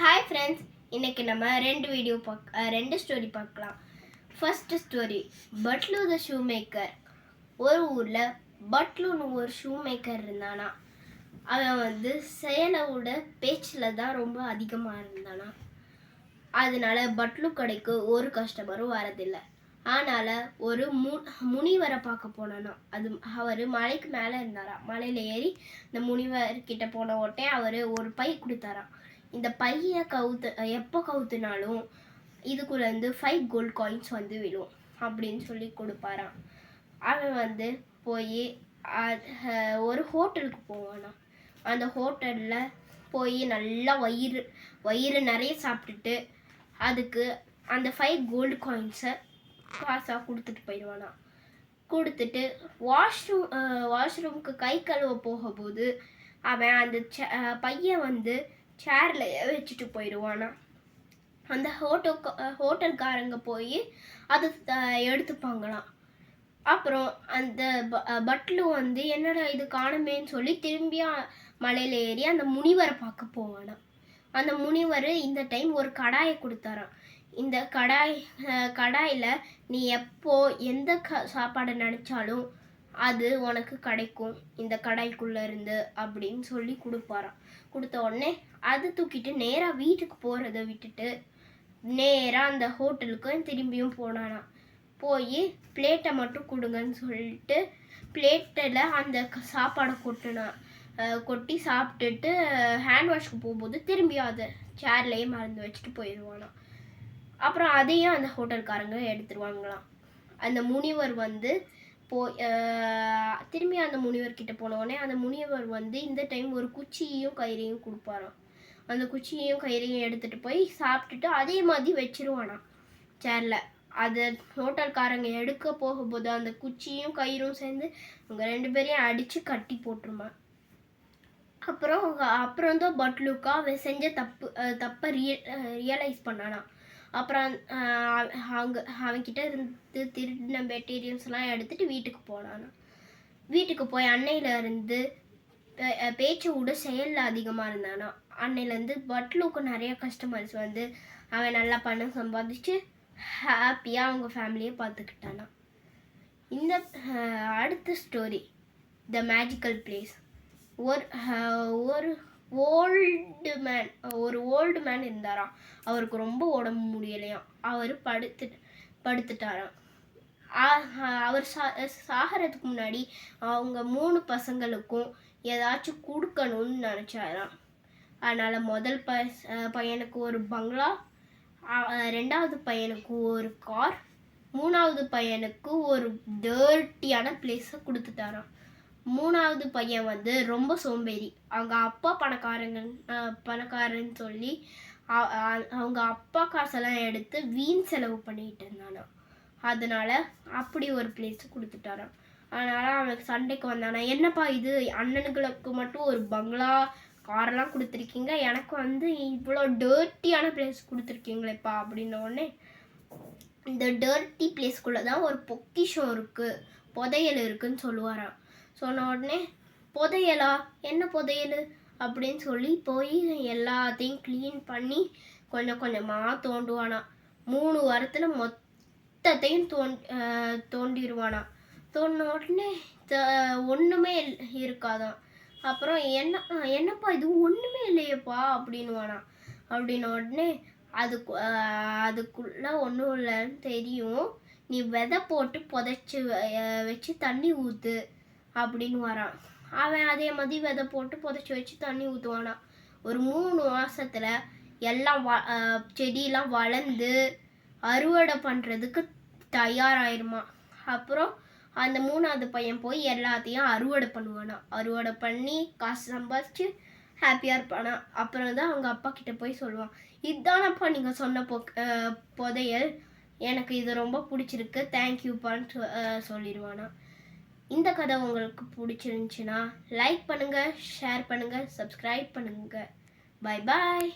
Hi friends, இன்னைக்கு நம்ம ரெண்டு ஸ்டோரி பார்க்கலாம். ஃபர்ஸ்ட் ஸ்டோரி, பட்லு த ஷூ மேக்கர். ஒரு ஊரில் பட்லுன்னு ஒரு ஷூ மேக்கர் இருந்தானா. அவன் செயலோட பேச்சில் தான் ரொம்ப அதிகமாக இருந்தானா. அதனால பட்லு கடைக்கு ஒரு கஸ்டமரும் வரதில்லை. அதனால் ஒரு முனிவரை பார்க்க போனானா. அவர் மலைக்கு மேலே இருந்தாராம். மலையில் ஏறி இந்த முனிவர்கிட்ட போன உடனே அவர் ஒரு பை கொடுத்தாராம். இந்த பையை எப்போ கவுத்துனாலும் இதுக்குள்ளேருந்து 5 கோல்ட் காயின்ஸ் விழும் அப்படின்னு சொல்லி கொடுப்பாராம். அவன் போய் ஒரு ஹோட்டலுக்கு போவானா. அந்த ஹோட்டலில் போய் நல்லா வயிறு நிறைய சாப்பிட்டுட்டு அதுக்கு அந்த 5 கோல்டு காயின்ஸை காசாக கொடுத்துட்டு போயிடுவானா. கொடுத்துட்டு வாஷ்ரூமுக்கு கை கழுவ போகும்போது அவன் அந்த பையன் சேரில் வச்சுட்டு போயிடுவானா. அந்த ஹோட்டல்காரங்க போய் அதை எடுத்துப்பாங்களாம். அப்புறம் அந்த பட்லு என்னடா இது காணுமேன்னு சொல்லி திரும்பியும் மலையில் ஏறி அந்த முனிவரை பார்க்க போவானா. அந்த முனிவர் இந்த டைம் ஒரு கடாயை கொடுத்தாராம். இந்த கடாயில் நீ எப்போ எந்த சாப்பாடை நினச்சாலும் அது உனக்கு கிடைக்கும் இந்த கடாய்க்குள்ளே இருந்து அப்படின்னு சொல்லி கொடுப்பாராம். கொடுத்த உடனே அது தூக்கிட்டு நேராக வீட்டுக்கு போகிறத விட்டுட்டு நேராக அந்த ஹோட்டலுக்கு திரும்பியும் போனானா. போய் பிளேட்டை மட்டும் கொடுங்கன்னு சொல்லிட்டு பிளேட்டில் அந்த சாப்பாடை கொட்டி சாப்பிட்டுட்டு ஹேண்ட் வாஷ்க்கு போகும்போது திரும்பியும் அதை சேர்லேயே மறந்து வச்சுட்டு போயிடுவானா. அப்புறம் அதையும் அந்த ஹோட்டல்காரங்க எடுத்துருவாங்களாம். அந்த முனிவர் திரும்பி அந்த முனிவர்கிட்ட போனோடனே அந்த முனிவர் இந்த டைம் ஒரு குச்சியையும் கயிறையும் கொடுப்பாராம். அந்த குச்சியையும் கயிறையும் எடுத்துகிட்டு போய் சாப்பிட்டுட்டு அதே மாதிரி வச்சிருவானா சேரில். அதை ஹோட்டல்காரங்க எடுக்க போகும்போது அந்த குச்சியும் கயிறும் சேர்ந்து அவங்க 2 பேரையும் அடித்து கட்டி போட்டுருமா. அப்புறம் தான் பட்லுக்கா அவன் செஞ்ச தப்பை ரியலைஸ் பண்ணானா. அப்புறம் அவன்கிட்ட இருந்து திருடின மெட்டீரியல்ஸ்லாம் எடுத்துகிட்டு வீட்டுக்கு போனானா. வீட்டுக்கு போய் அன்னையிலேருந்து பேச்சை விட செயலில் அதிகமாக இருந்தானா. அன்னையிலேருந்து பட்லுக்கு நிறைய கஸ்டமர்ஸ் அவன் நல்லா பணம் சம்பாதிச்சு ஹாப்பியாக அவங்க ஃபேமிலியை பார்த்துக்கிட்டானா. இந்த அடுத்த ஸ்டோரி, த மேஜிக்கல் பிளேஸ். ஒரு ஓல்டு மேன் இருந்தாராம். அவருக்கு ரொம்ப உடம்பு முடியலையாம். அவர் படுத்துட்டாராம். அவர் சாகிறதுக்கு முன்னாடி அவங்க 3 பசங்களுக்கும் ஏதாச்சும் கொடுக்கணும்னு நினச்சாராம். அதனால் முதல் பையனுக்கு ஒரு பங்களா, 2வது பையனுக்கு ஒரு கார், 3வது பையனுக்கு ஒரு டர்ட்டியான பிளேஸை கொடுத்துட்டாராம். 3வது பையன் ரொம்ப சோம்பேறி. அவங்க அப்பா பணக்காரன்னு சொல்லி அவங்க அப்பா காசெல்லாம் எடுத்து வீண் செலவு பண்ணிட்டு இருந்தானா. அதனால அப்படி ஒரு பிளேஸ் கொடுத்துட்டாராம். அதனால அவனுக்கு சண்டைக்கு வந்தானா. என்னப்பா இது, அண்ணனுங்களுக்கு மட்டும் ஒரு பங்களா காரெல்லாம் கொடுத்துருக்கீங்க, எனக்கு இவ்வளோ டர்ட்டியான பிளேஸ் கொடுத்துருக்கீங்களேப்பா அப்படின்ன உடனே இந்த டர்ட்டி பிளேஸ்க்குள்ளே தான் ஒரு பொக்கிஷம் இருக்குது, புதையல் இருக்குன்னு சொல்லுவாராம். சொன்ன உடனே புதையலா, என்ன புதையல் அப்படின்னு சொல்லி போய் எல்லாத்தையும் க்ளீன் பண்ணி கொஞ்சம் கொஞ்சமாக தோண்டுவானா. 3 வாரத்தில் மொத்தத்தையும் தோண்டிடுவானா. தோண்டின உடனே ஒன்றுமே இருக்காதான். அப்புறம் என்னப்பா இது ஒன்றுமே இல்லையப்பா அப்படின்னுவானா. அப்படின்ன உடனே அதுக்குள்ளே ஒன்றும் இல்லைன்னு தெரியும், நீ விதை போட்டு புதைச்சி வச்சு தண்ணி ஊற்று அப்படின்னு வரான். அவன் அதே மாதிரி விதை போட்டு புதைச்சி வச்சு தண்ணி ஊற்றுவானா. ஒரு 3 மாதத்தில் எல்லாம் செடியெல்லாம் வளர்ந்து அறுவடை பண்ணுறதுக்கு தயாராகிருமா. அப்புறம் அந்த 3வது பையன் போய் எல்லாத்தையும் அறுவடை பண்ணுவானா. அறுவடை பண்ணி காசு சம்பாதிச்சு ஹாப்பியாக இருப்பானா. அப்புறம் தான் அவங்க அப்பா கிட்ட போய் சொல்லுவான், இதுதானப்பா நீங்கள் சொன்ன புதையல், எனக்கு இது ரொம்ப பிடிச்சிருக்கு, தேங்க்யூப்பான்னு சொல்லிடுவானா. இந்த கதை உங்களுக்கு பிடிச்சிருந்துச்சுன்னா லைக் பண்ணுங்கள், ஷேர் பண்ணுங்கள், சப்ஸ்கிரைப் பண்ணுங்கள். பாய் பாய்.